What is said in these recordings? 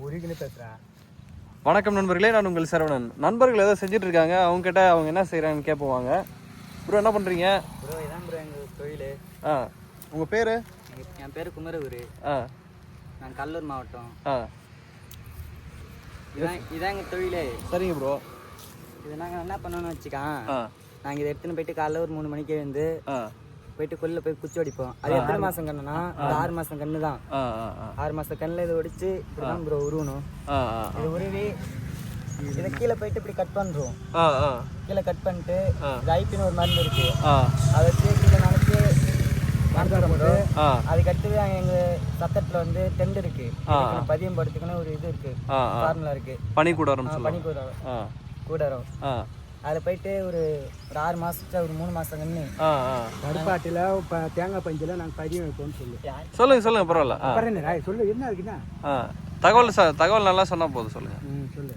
உருகின்னு பேசுகிறேன். வணக்கம் நண்பர்களே, நான் உங்கள் சரவணன். நண்பர்கள் ஏதோ செஞ்சுட்டு இருக்காங்க, அவங்க கிட்ட அவங்க என்ன செய்கிறாங்கன்னு கேட்போவாங்க. ப்ரோ என்ன பண்ணுறீங்க? ப்ரோ இதான் ப்ரோ எங்கள் தொழில். உங்கள் பேர்? என் பேர் குமரகுரு. நான் கடலூர் மாவட்டம். இதான் எங்கள் தொழிலே. சரிங்க ப்ரோ. இது நாங்கள் என்ன பண்ணோன்னு வச்சுக்கான், நாங்கள் இதை எடுத்துன்னு போயிட்டு காலைல ஒரு 3 மணிக்கே வந்து போயிட்டு கொல்லில் போய் குச்சி ஒடிப்போம். அது எத்தனை மாதம் கண்ணுனா 6 மாதம் கண்ணு தான். 6 மாதம் கண்ணில் இதை ஒடிச்சு இப்படிதான் ப்ரோ உருவணும். இது உருவி இதை கீழே போயிட்டு இப்படி கட் பண்ணுறோம். கீழே கட் பண்ணிட்டு ஐப்பின்னு ஒரு மருந்து இருக்கு, அதை வச்சு கீழே நினைச்சு அதுக்கடுத்து எங்கள் சத்தத்தில் வந்து டெண்ட் இருக்கு, பதியம் படுத்துக்கணும் ஒரு இது இருக்கு, ஃபார்முலா இருக்கு, பனிக்கூடாரம். கூடாரம். அதில் போயிட்டு ஒரு 6 மாதத்துக்கு ஒரு 3 மாதம் கண்ணு கருப்பாட்டில் இப்போ தேங்காய் பஞ்சில் நாங்கள் பதியம் வைப்போம்னு சொல்லுங்க பரவாயில்ல. சொல்லு என்ன இருக்குன்னா தகவல் நல்லா சொன்னால் போதும். சொல்லுங்க. சொல்லு.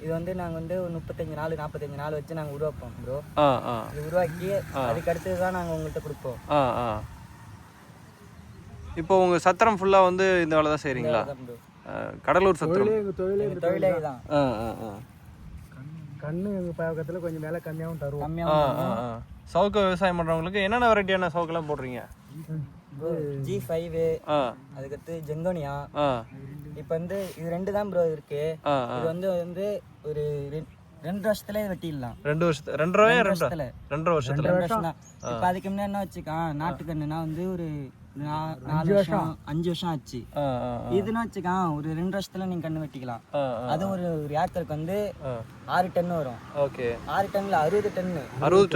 இது வந்து நாங்கள் வந்து ஒரு 35 நாள் 45 நாள் வச்சு நாங்கள் உருவாப்போம் ப்ரோ. இது உருவாக்கி அதுக்கு அடுத்தது தான் நாங்கள் உங்கள்கிட்ட கொடுப்போம். இப்போ உங்கள் சத்திரம் ஃபுல்லாக வந்து இந்த வேலை தான் செய்கிறீங்களா? கடலூர் சத்திரம் தொழிலே தான். கண்ணு எங்கள் பக்கத்தில் கொஞ்சம் மேலே கம்மியாகவும் தருவோம். சவுக்கு விவசாயம் பண்ணுறவங்களுக்கு என்னென்ன வெரைட்டியான சவுக்கெல்லாம் போடுறீங்க? G5, அதுக்கடுத்து ஜெங்கோனியா. இப்போ வந்து இது 2 தான் ப்ரோ இருக்கு. இது வந்து ஒரு 2 வருஷத்துல வெட்டிடலாம். 2 வருஷத்துல. இப்போ அதுக்கு முன்னாடி என்ன வச்சுக்கான், நாட்டுக்கண்ணுனா வந்து ஒரு 4 வருஷம் 5 வருஷம் ஆச்சு. இதுன்னு வச்சுக்கான் ஒரு 2 வருஷத்துல நீங்க கண்ணு வெட்டிக்கலாம். அது ஒரு ஏக்கருக்கு வந்து 6 டன் வரும். 6 டன்ல 60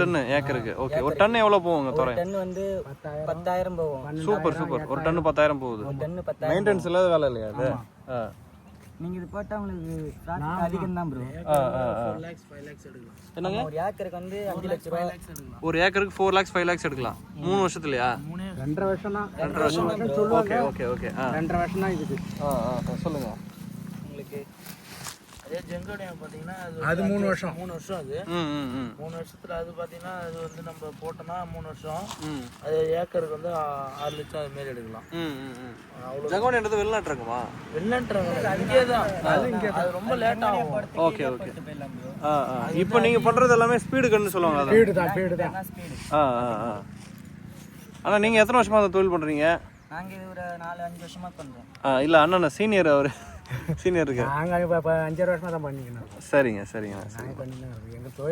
டன் ஏக்கருக்கு. ஓகே. ஒரு டன் எவ்வளவு போகுங்க? ஒரு டன் வந்து 10,000 போகும். சூப்பர். ஒரு டன் 10,000 போகுது. ஒரு டன் 10,000. மெயின்டெனன்ஸ் இல்லாத வேலை இல்லையா அது? நீங்க இது போட்டா உங்களுக்கு ப்ராஃபிட் அதிகம் தான் ப்ரோ. 4 lakhs 5 lakhs எடுக்கலாம். என்னங்க? ஒரு ஏக்கருக்கு வந்து 5 லட்சம் ரூபாய். ஒரு ஏக்கருக்கு 4 lakhs 5 lakhs எடுக்கலாம். 3 வருஷத்துலயா? 2.5 வருஷம் தான். 2.5 வருஷம் சொல்லுவாங்க. ஓகே 2.5 வருஷம் தான் இதுக்கு. சொல்லுங்க. உங்களுக்கு அதே ஜெங்கோனியா பாத்தீங்கன்னா அது 3 வருஷம். 3 வருஷம் அது. 3 வருஷத்துல அது பாத்தீங்கன்னா அது வந்து நம்ம போட்டோம்னா 3 வருஷம். அது ஏக்கருக்கு வந்து 6 லட்சம் அது மேல எடுக்கலாம். ஜெங்கோனியான்றது வெளிநாட்டு இருக்குமா? வெளிநாட்டு இங்கே தான். அது ரொம்ப லேட் ஆகும். ஓகே. இப்போ நீங்க பண்றது எல்லாமே ஸ்பீடு கன்னு சொல்லுவாங்க. ஸ்பீடு தான். ஆனா நீங்க எத்தனை வருஷமா அந்த தொழில் பண்றீங்க? நாங்க இது ஒரு 4-5 வருஷமா பண்றோம். இல்ல அண்ணா சீனியர், அவரு சீனியர் இருக்கு. நாங்க இப்போ 5 வருஷமா தான் பண்ணிக்கணும். சரிங்க.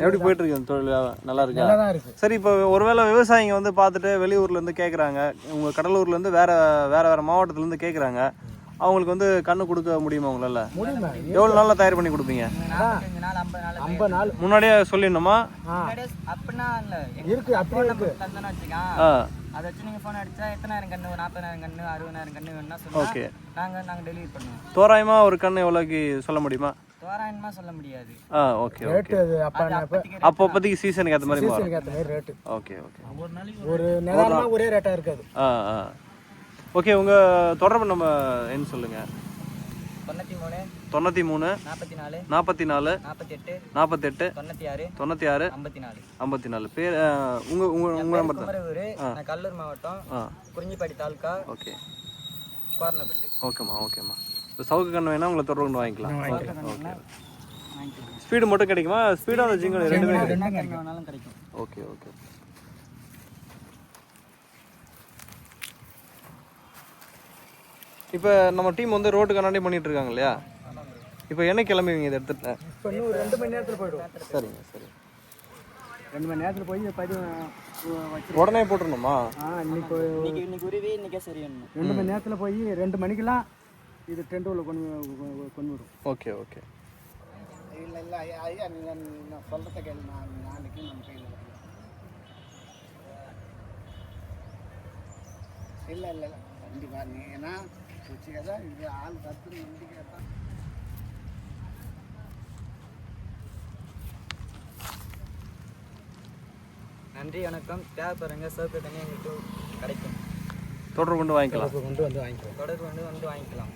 எப்படி போயிட்டு இருக்கு அந்த தொழில்? நல்லா இருக்கு. சரி, இப்போ ஒருவேளை விவசாயிங்க வந்து பார்த்துட்டு வெளியூர்ல இருந்து கேட்குறாங்க, உங்க கடலூர்ல இருந்து வேற மாவட்டத்துல இருந்து கேட்குறாங்க, அவங்களுக்கு வந்து கண்ணு கொடுக்க முடியுமா உங்களால? எவ்வளவு நாள்ல தயார் பண்ணி கொடுப்பீங்க? 50 நாள். முன்னாடியே சொல்லிடணுமா? அப்படின்னா இல்ல இருக்கு. அப்படி இருக்கு. தந்தனா வச்சுக்கா, அதை வச்சு நீங்க போன் அடிச்சா எத்தனாயிரம் கண்ணு, 40,000 கண்ணு, 60,000 கண்ணு வேணும்னா சொல்லுங்க. நாங்க டெலிவரி பண்ணுவோம். தோராயமா ஒரு கண்ணு எவ்வளவுக்கு சொல்ல முடியுமா? தோராயமா சொல்ல முடியாது. ஓகே. அப்போதைக்கு சீசனுக்கு ஏத்த மாதிரி ரேட். ஓகே. ஒரு நேரமா ஒரே ரேட்டா இருக்காது. ஓகே. உங்க தொடர்பு நம்ம என்ன சொல்லுங்க? 93 44 48 96 54. பேர் உங்க நம்பர் தான். நான் கடலூர் மாவட்டம், குறிஞ்சிப்பாடி தாலுகா. ஓகே. கோர்னப்பட்டு. ஓகேம்மா. இப்போ சவுக்கு கண்ணு வேணா உங்களை தொடர்பு கொண்டு வாங்கிக்கலாம். ஓகே. ஸ்பீடு மட்டும் கிடைக்குமா? ஸ்பீடும் அந்த ஜிங்கல் ரெண்டுமே கிடைக்கும். ஓகே. இப்போ நம்ம டீம் வந்து ரோட்டு கண்ணாடி பண்ணிட்டு இருக்காங்க இல்லையா? இப்போ என்ன கிளம்புவீங்க இதை எடுத்துட்டு? இப்போ இன்னும் 2 மணி நேரத்தில் போய்டும். சரிங்க. 2 மணி நேரத்தில் போய் உடனே போட்டுருணுமா? இன்னைக்கு உருவி இன்னைக்கே சரி. 2 மணி நேரத்தில் போய் 2 மணிக்கெல்லாம் இது டென்ட் உள்ள கொண்டு வரும். ஓகே. இல்லை ஐயா, நீங்கள் சொல்கிறத கேள்வி. நாளைக்கு நம்ம கையில் இல்லை கண்டிப்பாக. நீங்கள் ஏன்னா தான் இது ஆள் கற்று நம்பிக்கை தான். நன்றி, வணக்கம். தேவைப்படுறங்க சோப்பு தண்ணி எங்களுக்கு கிடைக்கும். தொடர்பு கொண்டு வாங்கிக்கலாம். தொடர்பு கொண்டு வாங்கிக்கலாம்.